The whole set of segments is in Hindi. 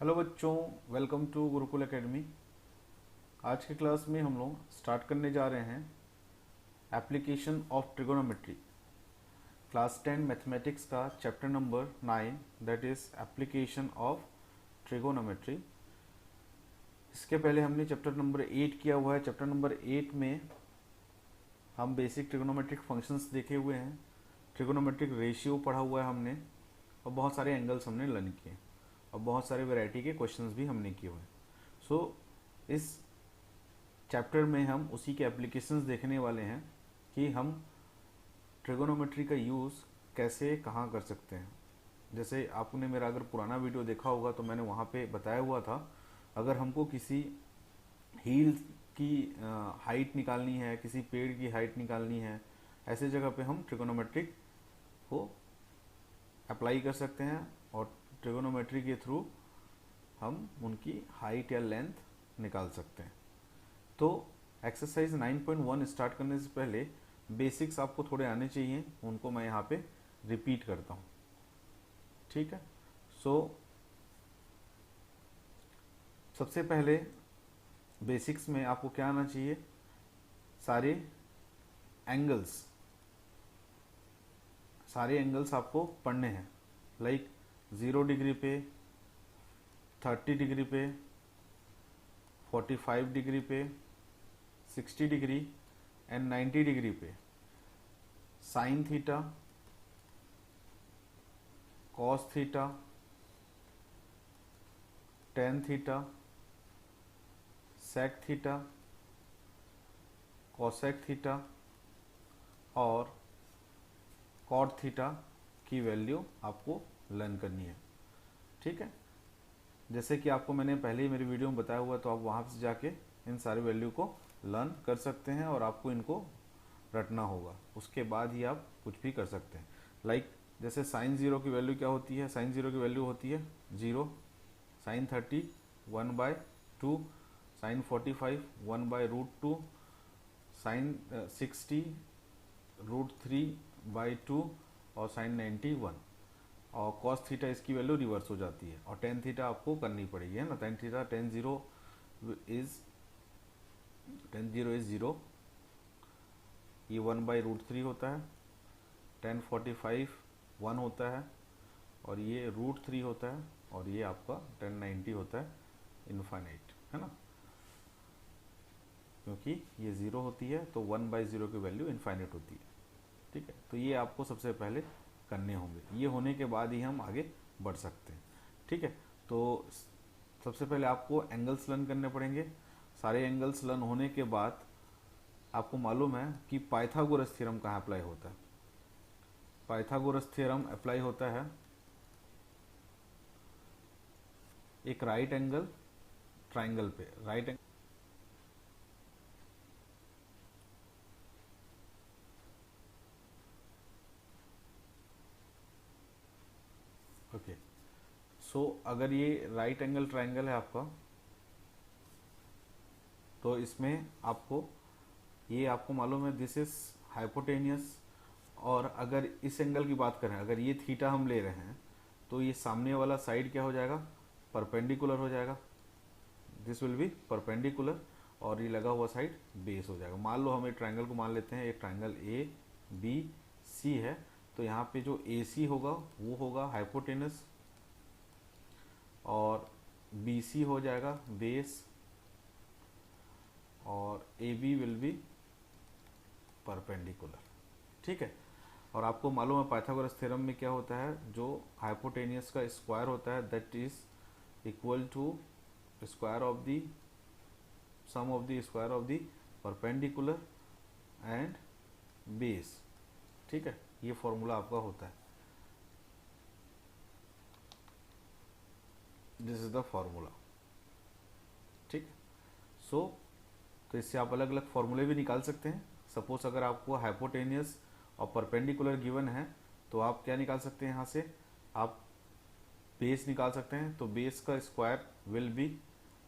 हेलो बच्चों, वेलकम टू गुरुकुल एकेडमी। आज की क्लास में हम लोग स्टार्ट करने जा रहे हैं application of trigonometry, class 10 mathematics का chapter number 9, that is application of trigonometry. इसके पहले हमने चैप्टर नंबर 8 किया हुआ है। चैप्टर नंबर 8 में हम बेसिक ट्रिगोनोमेट्रिक फंक्शंस देखे हुए हैं, ट्रिगोनोमेट्रिक रेशियो पढ़ा हुआ है हमने, और बहुत सारे एंगल्स हमने लर्न किए और बहुत सारे वैरायटी के क्वेश्चंस भी हमने किए हुए हैं। सो इस चैप्टर में हम उसी के एप्लीकेशंस देखने वाले हैं कि हम ट्रिगोनोमेट्री का यूज़ कैसे कहाँ कर सकते हैं। जैसे आपने मेरा अगर पुराना वीडियो देखा होगा तो मैंने वहाँ पे बताया हुआ था, अगर हमको किसी हील की हाइट निकालनी है, किसी पेड़ की हाइट निकालनी है, ऐसे जगह पे हम ट्रिगोनोमेट्रिक को अप्लाई कर सकते हैं और ट्रिगोनोमेट्री के थ्रू हम उनकी हाइट या लेंथ निकाल सकते हैं। तो एक्सरसाइज 9.1 स्टार्ट करने से पहले बेसिक्स आपको थोड़े आने चाहिए, उनको मैं यहाँ पे रिपीट करता हूँ। ठीक है। सो सबसे पहले बेसिक्स में आपको क्या आना चाहिए, सारे एंगल्स आपको पढ़ने हैं। लाइक 0 डिग्री पे, 30 डिग्री पे, 45 डिग्री पे, 60 डिग्री एंड 90 डिग्री पे sine theta, cos theta, tan theta, sec theta, cosec theta और कॉट थीटा की वैल्यू आपको लर्न करनी है। ठीक है। जैसे कि आपको मैंने पहले ही मेरी वीडियो में बताया हुआ, तो आप वहाँ से जाके इन सारे वैल्यू को लर्न कर सकते हैं और आपको इनको रटना होगा, उसके बाद ही आप कुछ भी कर सकते हैं। लाइक जैसे साइन 0 की वैल्यू क्या होती है, साइन 0 की वैल्यू होती है 0, साइन 30 1/2, साइन 45 1/√2, साइन 60 √3/2 और साइन 90 1। और कॉस थीटा इसकी वैल्यू रिवर्स हो जाती है और टेन थीटा आपको करनी पड़ेगी, है ना। Tan theta tan zero is 0, ये 1/√3 होता है, 1045 1 होता है और ये √3 होता है और ये आपका 1090 होता है इनफाइनाइट, है ना। क्योंकि ये 0 होती है तो 1/0 की वैल्यू इनफाइनाइट होती है। ठीक है। तो ये आपको सबसे पहले करने होंगे, ये होने के बाद ही हम आगे बढ़ सकते हैं। ठीक है। तो सबसे पहले आपको एंगल्स लर्न करने पड़ेंगे। सारे एंगल्स लर्न होने के बाद आपको मालूम है कि पाइथागोरस थ्योरम कहाँ अप्लाई होता है। पाइथागोरस थ्योरम अप्लाई होता है एक राइट एंगल ट्राइंगल पे। Right angle okay. सो अगर ये राइट एंगल ट्राइंगल है आपका, तो इसमें आपको ये आपको मालूम है दिस इज हाइपोटेनियस। और अगर इस एंगल की बात करें, अगर ये थीटा हम ले रहे हैं, तो ये सामने वाला साइड क्या हो जाएगा, परपेंडिकुलर हो जाएगा। दिस विल बी परपेंडिकुलर और ये लगा हुआ साइड बेस हो जाएगा। मान लो हम एक ट्राइंगल को मान लेते हैं, एक ट्राइंगल ए बी सी है, तो यहाँ पे जो ए सी होगा वो होगा हाइपोटेनस और बी सी हो जाएगा बेस और A B will be perpendicular. ठीक है। और आपको मालूम है पाइथागोरस थ्योरम में क्या होता है, जो हाइपोटेनियस का स्क्वायर होता है that is equal to square of the sum of the square of the perpendicular and base. ठीक है। ये फॉर्मूला आपका होता है, दिस इज द फॉर्मूला। ठीक। सो तो इससे आप अलग अलग फॉर्मूले भी निकाल सकते हैं। सपोज अगर आपको हाइपोटेनियस और परपेंडिकुलर गिवन है, तो आप क्या निकाल सकते हैं, यहाँ से आप बेस निकाल सकते हैं। तो बेस का square will be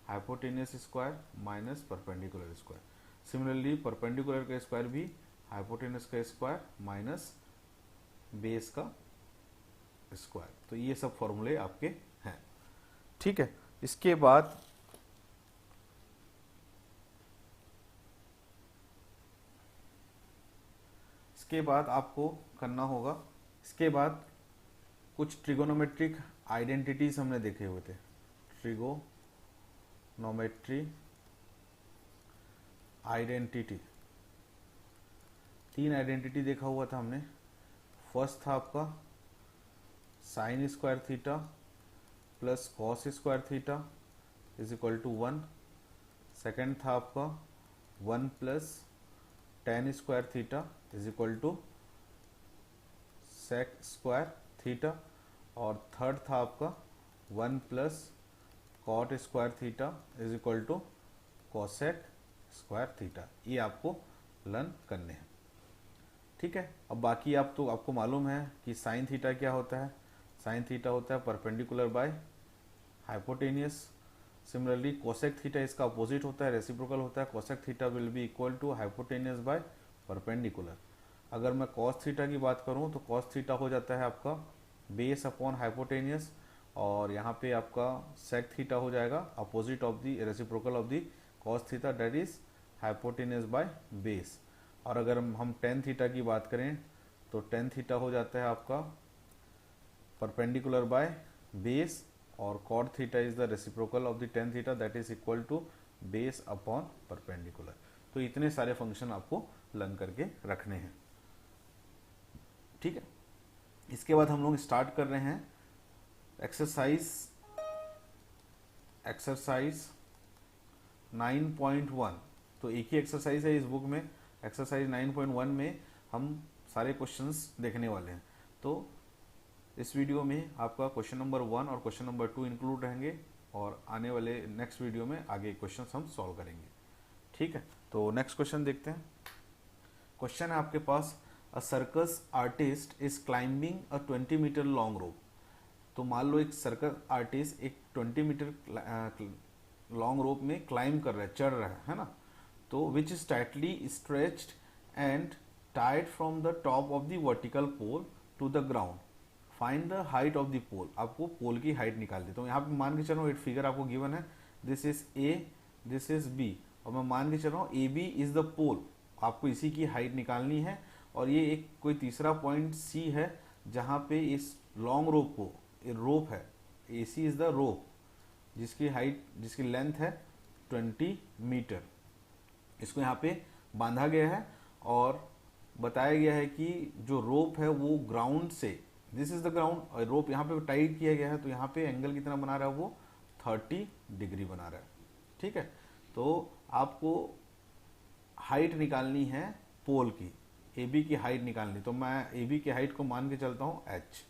hypotenuse square minus perpendicular square. Similarly perpendicular का स्क्वायर भी हाइपोटेनियस का स्क्वायर माइनस बेस का स्क्वायर। तो ये सब फॉर्मूले आपके हैं। ठीक है। इसके बाद आपको करना होगा, इसके बाद कुछ ट्रिगोनोमेट्रिक आइडेंटिटीज हमने देखे हुए थे। ट्रिगोनोमेट्री आइडेंटिटी, 3 आइडेंटिटी देखा हुआ था हमने। फर्स्ट था आपका sine square theta plus cos square theta is equal to 1। Second था आपका 1 plus tan square theta is equal to sec square theta. और थर्ड था आपका 1 plus cot square theta is equal to cosec square theta. ये आपको लर्न करने हैं, ठीक है। अब बाकी आपको मालूम है कि साइन थीटा क्या होता है। साइन थीटा होता है perpendicular by hypotenuse. Similarly cosec theta इसका अपोजिट होता है, रेसिप्रोकल होता है। Cosec theta will be equal to hypotenuse by perpendicular. अगर मैं कॉस थीटा की बात करूं तो कॉस थीटा हो जाता है आपका बेस अपॉन हाइपोटेनियस, और यहाँ पे आपका सेक थीटा हो जाएगा opposite of the reciprocal of the cos theta, that is hypotenuse bye base. और अगर हम टेन थीटा की बात करें तो टेन थीटा हो जाता है आपका परपेंडिकुलर बाय बेस, और cot theta is the reciprocal of the tan theta, that is equal to base upon perpendicular. तो इतने सारे फंक्शन आपको लर्न करके रखने हैं, ठीक है। इसके बाद हम लोग स्टार्ट कर रहे हैं एक्सरसाइज 9.1। तो एक ही एक्सरसाइज है इस बुक में। एक्सरसाइज 9.1 में हम सारे क्वेश्चंस देखने वाले हैं। तो इस वीडियो में आपका क्वेश्चन नंबर 1 और क्वेश्चन नंबर 2 इंक्लूड रहेंगे, और आने वाले नेक्स्ट वीडियो में आगे क्वेश्चंस हम सॉल्व करेंगे, ठीक है। तो नेक्स्ट क्वेश्चन देखते हैं। क्वेश्चन है आपके पास, a circus artist is climbing a 20 metre long rope. तो मान लो एक सर्कस आर्टिस्ट एक 20 मीटर लॉन्ग रोप में क्लाइंब कर रहा है, चढ़ रहा है ना। तो which is tightly stretched and tied from the top of the vertical pole to the ground, find the height of the pole. आपको पोल की हाइट निकाल दी। तो यहाँ पे मान के चल रहा हूँ, एक फिगर आपको गिवन है, this is A, this is B, और मैं मान के चल रहा हूँ A B is the pole. आपको इसी की हाइट निकालनी है। और ये एक कोई तीसरा पॉइंट सी है जहाँ पे इस लॉन्ग रोप को, रोप है, ए सी इज द रोप जिसकी हाइट, जिसकी लेंथ है 20 मीटर। इसको यहाँ पे बांधा गया है और बताया गया है कि जो रोप है वो ग्राउंड से, दिस इज द ग्राउंड, और रोप यहाँ पे टाइट किया गया है। तो यहाँ पे एंगल कितना बना रहा है, वो 30 डिग्री बना रहा है, ठीक है। तो आपको हाइट निकालनी है पोल की, ए बी की हाइट निकालनी। तो मैं ए बी की हाइट को मान के चलता हूँ h।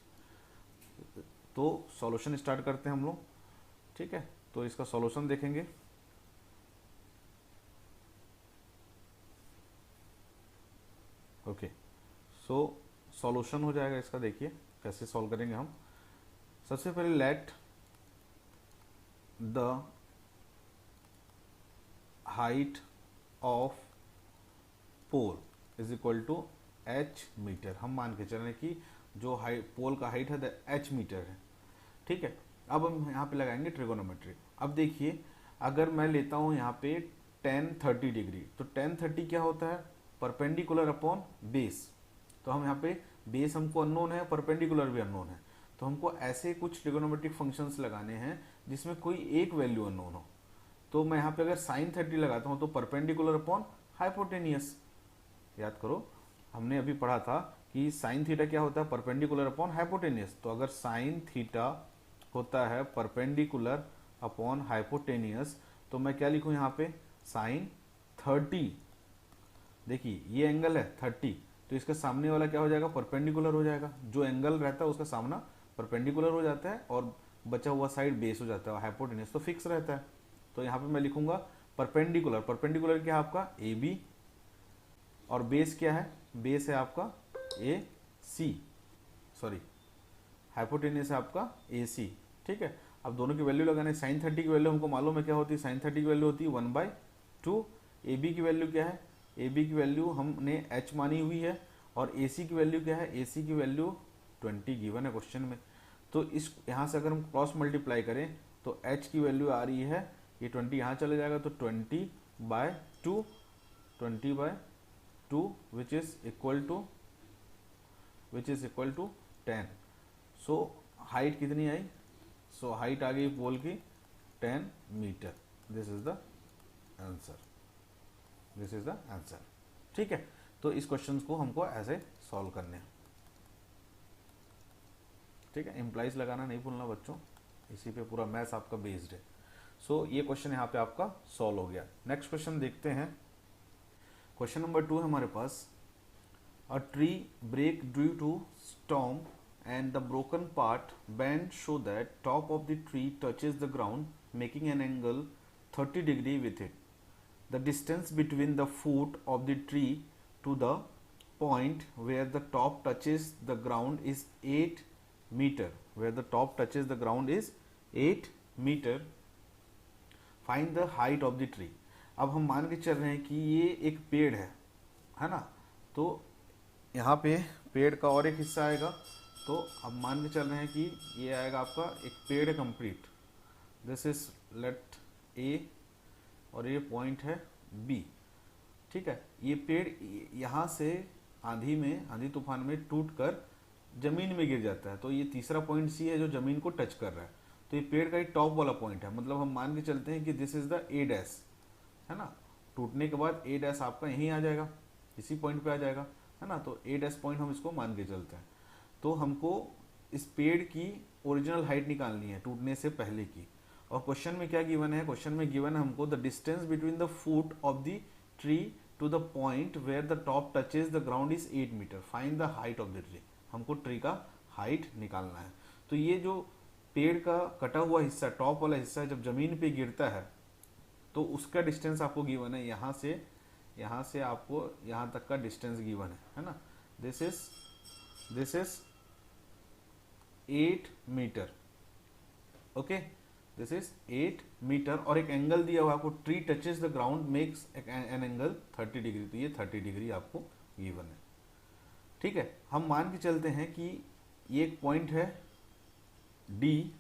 तो सॉल्यूशन स्टार्ट करते हैं हम लोग, ठीक है। तो इसका सॉल्यूशन देखेंगे। ओके, सो सॉल्यूशन हो जाएगा इसका। देखिए कैसे सॉल्व करेंगे हम। सबसे पहले let the height of pole is equal to h metre. हम मान के चल रहे हैं कि जो पोल का हाइट है h मीटर है, ठीक है। अब हम यहाँ पे लगाएंगे ट्रिगोनोमेट्री। अब देखिए, अगर मैं लेता हूँ यहाँ पे tan 30 डिग्री, तो tan 30 क्या होता है, परपेंडिकुलर अपॉन बेस। तो हम यहाँ पे बेस हमको अननोन है, परपेंडिकुलर भी अननोन है। तो हमको ऐसे कुछ ट्रिगोनोमेट्रिक फंक्शंस लगाने हैं जिसमें कोई एक वैल्यू अननोन हो। तो मैं यहाँ पे अगर साइन 30 लगाता हूँ तो परपेंडिकुलर अपॉन हाइपोटेनियस। याद करो, हमने अभी पढ़ा था कि साइन थीटा क्या होता है, परपेंडिकुलर अपॉन हाइपोटेनियस। तो अगर साइन थीटा होता है परपेंडिकुलर अपॉन हाइपोटेनियस, तो मैं क्या लिखूं यहाँ पे, साइन 30। देखिए ये एंगल है 30, तो इसका सामने वाला क्या हो जाएगा, परपेंडिकुलर हो जाएगा। जो एंगल रहता है उसका सामना परपेंडिकुलर हो जाता है, और बचा हुआ साइड बेस हो जाता है। हाइपोटेनियस तो फिक्स रहता है। तो यहाँ पे मैं लिखूंगा परपेंडिकुलर। परपेंडिकुलर क्या है आपका ए बी, और बेस क्या है, बेस है आपका ए सी, सॉरी हाइपोटेनियस है आपका ए सी, ठीक है। अब दोनों की वैल्यू लगाने, साइन 30 की वैल्यू हमको मालूम है क्या होती है, साइन 30 की वैल्यू होती है 1/2। ए बी की वैल्यू क्या है, ए बी की वैल्यू हमने h मानी हुई है, और ए सी की वैल्यू क्या है, ए सी की वैल्यू 20 गिवन है क्वेश्चन में। तो इस यहाँ से अगर हम क्रॉस मल्टीप्लाई करें तो h की वैल्यू आ रही है, ये 20 यहाँ चले जाएगा तो 20/2, 20/2 which is equal to 10। So height कितनी आई? सो हाइट आ गई पोल की 10 metre. This is the answer, this is the answer. ठीक है, तो इस क्वेश्चन को हमको ऐसे सॉल्व करने हैं। ठीक है, इम्प्लाइज लगाना नहीं भूलना बच्चों, इसी पे पूरा मैथ्स आपका बेस्ड है। सो ये क्वेश्चन यहाँ पे आपका सॉल्व हो गया। नेक्स्ट क्वेश्चन देखते हैं। क्वेश्चन नंबर 2 है हमारे पास। A tree break due to storm and the broken part bend so that top of the tree touches the ground making an angle 30 degree with it. The distance between the foot of the tree to the point where the top touches the ground is 8 meter. Where the top touches the ground is 8 meter. Find the height of the tree. अब हम मान के चल रहे हैं कि ये एक पेड़ है ना, तो यहाँ पे पेड़ का और एक हिस्सा आएगा, तो अब मान के चल रहे हैं कि ये आएगा आपका एक पेड़ है कंप्लीट। दिस इज लेट ए और ये पॉइंट है बी। ठीक है, ये पेड़ यहाँ से आंधी तूफान में टूट कर जमीन में गिर जाता है, तो ये तीसरा पॉइंट सी है जो जमीन को टच कर रहा है। तो ये पेड़ का एक टॉप वाला पॉइंट है, मतलब हम मान के चलते हैं कि this is the A dash, है ना। टूटने के बाद ए डैश आपका यहीं आ जाएगा, इसी पॉइंट पे आ जाएगा, है ना। तो ए डैश पॉइंट हम इसको मान के चलते हैं। तो हमको इस पेड़ की ओरिजिनल हाइट निकालनी है टूटने से पहले की। और क्वेश्चन में क्या गिवन है? क्वेश्चन में गिवन है हमको the distance between the foot of the tree to the point where the top touches the ground is 8 metre. Find the height of the tree. हमको ट्री का हाइट निकालना है। तो ये जो पेड़ का कटा हुआ हिस्सा, टॉप वाला हिस्सा जब जमीन पे गिरता है तो उसका डिस्टेंस आपको गिवन है, यहाँ से आपको यहाँ तक का डिस्टेंस गिवन है ना। This is 8 metre. Okay, this is 8 metre और एक एंगल दिया हुआ आपको, tree touches the ground makes an angle 30 degree. तो ये 30 डिग्री आपको गिवन है। ठीक है, हम मान के चलते हैं कि ये एक पॉइंट है डी,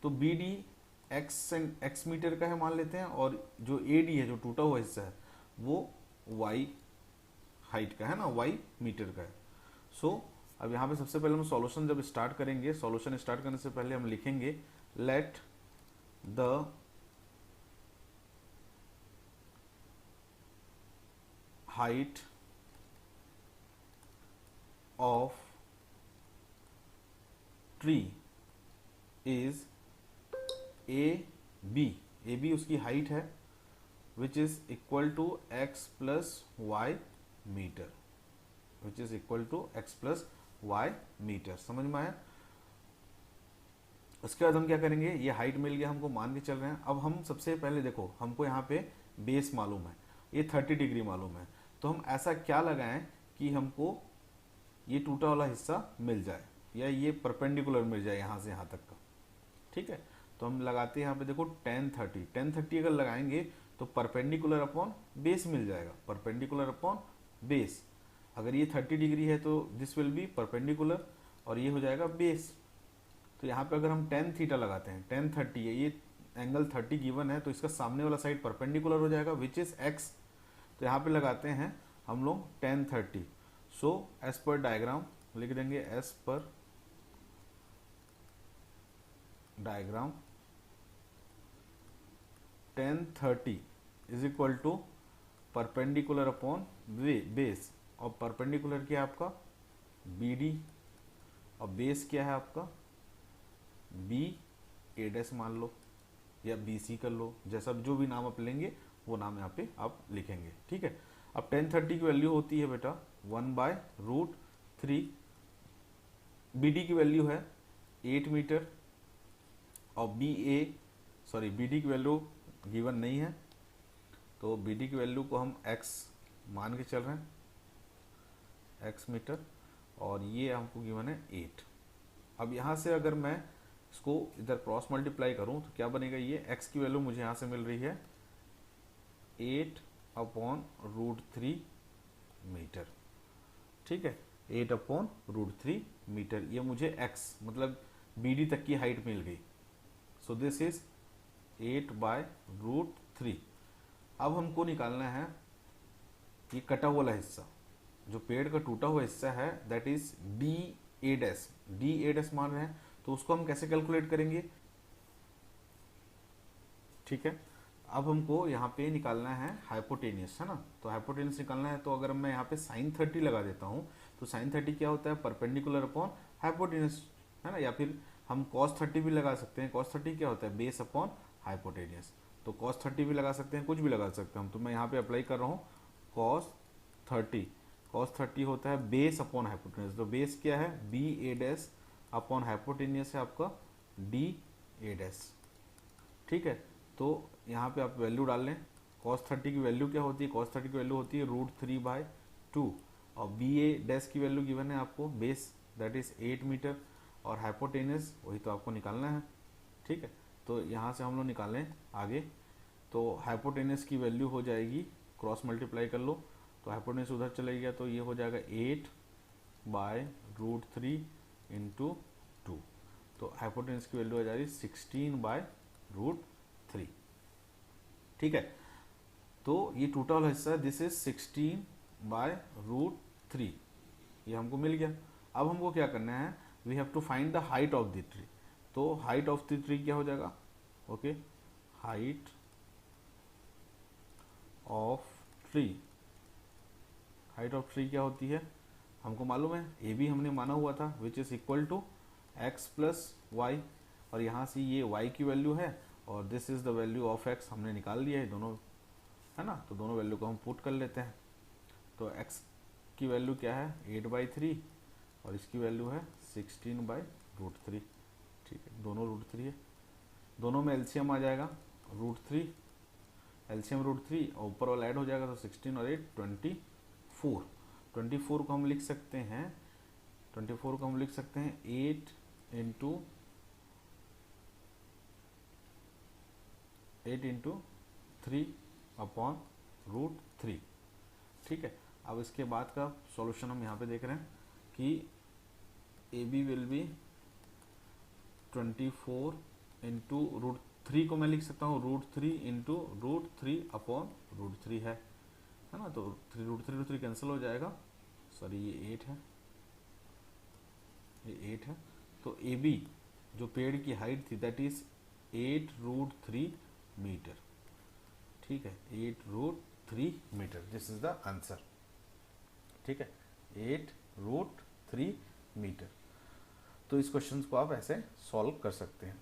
तो बी डी एक्स मीटर का है मान लेते हैं, और जो ए डी है जो टूटा हुआ हिस्सा है वो वाई हाइट का है ना, वाई मीटर का है। सो अब यहाँ पे सबसे पहले हम सॉल्यूशन जब स्टार्ट करेंगे, सॉल्यूशन स्टार्ट करने से पहले हम लिखेंगे let the height of tree is A B उसकी हाइट है, which is equal to X plus Y metre, which is equal to X plus Y metre. समझ में आया? उसके बाद हम क्या करेंगे, ये हाइट मिल गया हमको, मान के चल रहे हैं। अब हम सबसे पहले देखो, हमको यहाँ पे बेस मालूम है, ये 30 डिग्री मालूम है, तो हम ऐसा क्या लगाएं कि हमको ये टूटा वाला हिस्सा मिल जाए या ये परपेंडिकुलर मिल जाए यहाँ से यहाँ तक का। ठीक है, तो हम लगाते हैं यहाँ पे देखो tan 30 अगर लगाएंगे तो परपेंडिकुलर अपॉन बेस मिल जाएगा, परपेंडिकुलर अपॉन बेस। अगर ये 30 डिग्री है तो दिस विल बी परपेंडिकुलर और ये हो जाएगा बेस। तो यहाँ पे अगर हम tan थीटा लगाते हैं, tan 30 है, ये एंगल 30 गिवन है, तो इसका सामने वाला साइड परपेंडिकुलर हो जाएगा विच इज x। तो यहाँ पे लगाते हैं हम लोग tan 30। So as per diagram लिख देंगे, as per diagram tan 30 is equal to perpendicular upon base, और परपेंडिकुलर क्या है आपका BD, और बेस क्या है आपका BA डैश मान लो या BC कर लो, जैसा जो भी नाम आप लेंगे वो नाम यहाँ पे आप लिखेंगे। ठीक है, अब tan 30 की वैल्यू होती है बेटा 1/√3, BD की वैल्यू है 8 मीटर, और BD की वैल्यू गिवन नहीं है, तो BD की वैल्यू को हम x मान के चल रहे हैं, x मीटर, और ये हमको गिवन है 8। अब यहाँ से अगर मैं इसको इधर क्रॉस मल्टीप्लाई करूँ तो क्या बनेगा, ये x की वैल्यू मुझे यहाँ से मिल रही है 8/√3 मीटर। ठीक है, 8/√3 मीटर, ये मुझे x मतलब BD तक की हाइट मिल गई। So this is 8/√3। अब हमको निकालना है ये कटा हुआ वाला हिस्सा, जो पेड़ का टूटा हुआ हिस्सा है, that is D A dash मान रहे हैं, तो उसको हम कैसे कैलकुलेट करेंगे। ठीक है, अब हमको यहाँ पे निकालना है हाइपोटेनियस, है ना। तो हाइपोटेनियस निकालना है, तो अगर मैं यहाँ पे sin 30 लगा देता हूँ, तो sin 30 क्या होता है, परपेंडिकुलर अपॉन हाइपोटेनियस, है ना। या फिर हम cos 30 भी लगा सकते हैं। cos 30 क्या होता है, बेस अपॉन हाइपोटेनियस। तो cos 30 भी लगा सकते हैं, कुछ भी लगा सकते हैं हम। तो मैं यहाँ पे अप्लाई कर रहा हूँ cos 30। cos 30 होता है बेस अपॉन हाइपोटेनियस। तो बेस क्या है, बी ए डैश अपॉन हाइपोटेनियस है आपका डी ए डैश। ठीक है, तो यहाँ पे आप वैल्यू डाल लें। cos 30 की वैल्यू क्या होती है, cos 30 की वैल्यू होती है √3/2, और बी ए डैश की वैल्यू गिवन है आपको, बेस दैट इज 8 मीटर, और हाइपोटेनस वही तो आपको निकालना है। ठीक है, तो यहाँ से हम लोग निकालें आगे। तो हाइपोटेनस की वैल्यू हो जाएगी, क्रॉस मल्टीप्लाई कर लो, तो हाइपोटेनस उधर चले गया, तो ये हो जाएगा 8/√3 × 2। तो हाइपोटेनस की वैल्यू आ जा रही 16/√3। ठीक है, तो ये टूटा वाला हिस्सा, दिस इज 16/√3, ये हमको मिल गया। अब हमको क्या करना है, we have to find the height of the tree. तो हाइट ऑफ द ट्री क्या हो जाएगा, okay, height of tree. Height of tree क्या होती है, हमको मालूम है, ए बी हमने माना हुआ था, which is equal to x plus Y, और यहाँ से ये y की वैल्यू है, और this is the value of x हमने निकाल लिया है दोनों, है ना। तो दोनों वैल्यू को हम पुट कर लेते हैं। तो x की वैल्यू क्या है 8/3, और इसकी वैल्यू है 16/√3। ठीक है, दोनों √3 है, दोनों में एलसीएम आ जाएगा √3, एलसीएम √3, और ऊपर वाला ऐड हो जाएगा, तो 16 और 8 24। 24 को हम लिख सकते हैं, 24 को हम लिख सकते हैं 8 × 3/√3। ठीक है, अब इसके बाद का सॉल्यूशन हम यहाँ पे देख रहे हैं कि ए बी विल बी 24 × √3 को मैं लिख सकता हूँ √3 × √3/√3 है ना। तो √3 कैंसिल हो जाएगा, सॉरी ये 8 है, ये 8 है। तो ए बी जो पेड़ की हाइट थी, दैट इज 8√3 मीटर। ठीक है, 8√3 metre, this is the answer. ठीक है, 8√3 मीटर। तो इस क्वेश्चन को आप ऐसे सॉल्व कर सकते हैं।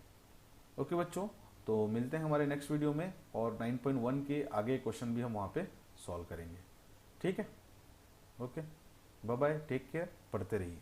ओके बच्चों, तो मिलते हैं हमारे नेक्स्ट वीडियो में, और 9.1 के आगे क्वेश्चन भी हम वहाँ पे सॉल्व करेंगे। ठीक है, okay, bye bye, take care, पढ़ते रहिए।